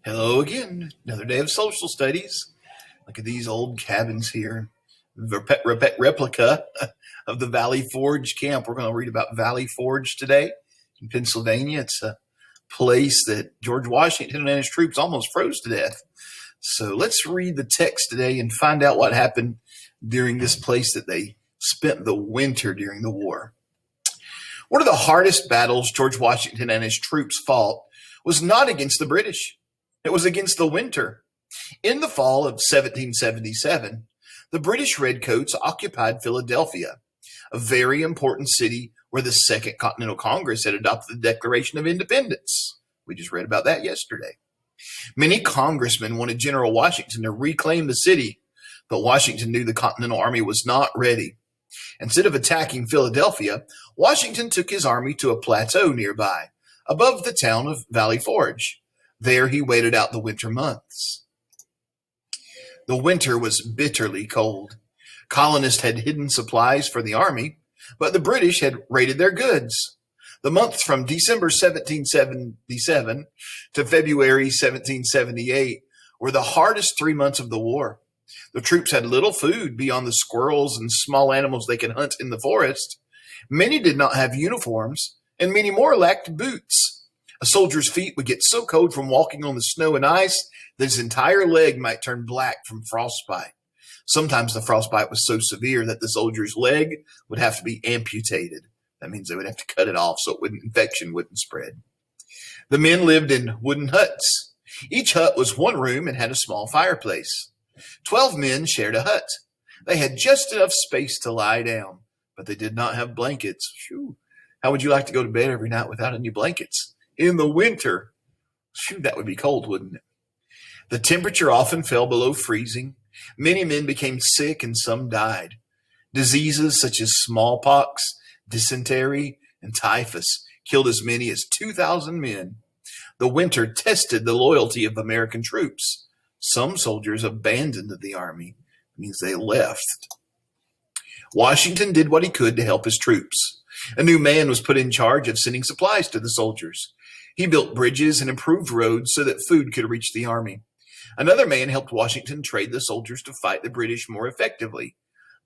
Hello again. Another day of social studies. Look at these old cabins here. Replica of the Valley Forge camp. We're going to read about Valley Forge today in Pennsylvania. It's a place that George Washington and his troops almost froze to death. So let's read the text today and find out what happened during this place that they spent the winter during the war. One of the hardest battles George Washington and his troops fought was not against the British. It was against the winter. In the fall of 1777, the British Redcoats occupied Philadelphia, a very important city where the Second Continental Congress had adopted the Declaration of Independence. We just read about that yesterday. Many congressmen wanted General Washington to reclaim the city, but Washington knew the Continental Army was not ready. Instead of attacking Philadelphia, Washington took his army to a plateau nearby, above the town of Valley Forge. There he waited out the winter months. The winter was bitterly cold. Colonists had hidden supplies for the army, but the British had raided their goods. The months from December 1777 to February 1778 were the hardest 3 months of the war. The troops had little food beyond the squirrels and small animals they could hunt in the forest. Many did not have uniforms, and many more lacked boots. A soldier's feet would get so cold from walking on the snow and ice that his entire leg might turn black from frostbite. Sometimes the frostbite was so severe that the soldier's leg would have to be amputated. That means they would have to cut it off so infection wouldn't spread. The men lived in wooden huts. Each hut was one room and had a small fireplace. 12 men shared a hut. They had just enough space to lie down, but they did not have blankets. Whew. How would you like to go to bed every night without any blankets? In the winter, that would be cold, wouldn't it? The temperature often fell below freezing. Many men became sick and some died. Diseases such as smallpox, dysentery, and typhus killed as many as 2,000 men. The winter tested the loyalty of American troops. Some soldiers abandoned the army. It means they left. Washington did what he could to help his troops. A new man was put in charge of sending supplies to the soldiers. He built bridges and improved roads so that food could reach the army. Another man helped Washington train the soldiers to fight the British more effectively.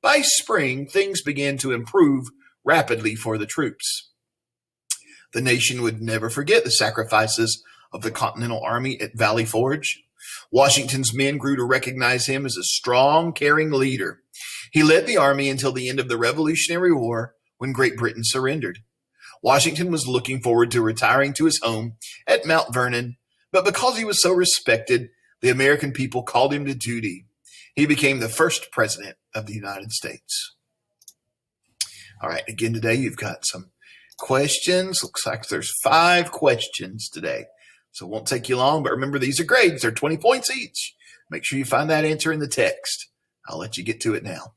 By spring, things began to improve rapidly for the troops. The nation would never forget the sacrifices of the Continental Army at Valley Forge. Washington's men grew to recognize him as a strong, caring leader. He led the army until the end of the Revolutionary War, when Great Britain surrendered. Washington was looking forward to retiring to his home at Mount Vernon, but because he was so respected, the American people called him to duty. He became the first president of the United States. All right, again today you've got some questions. Looks like there's 5 questions today, so it won't take you long, but remember these are grades. They're 20 points each. Make sure you find that answer in the text. I'll let you get to it now.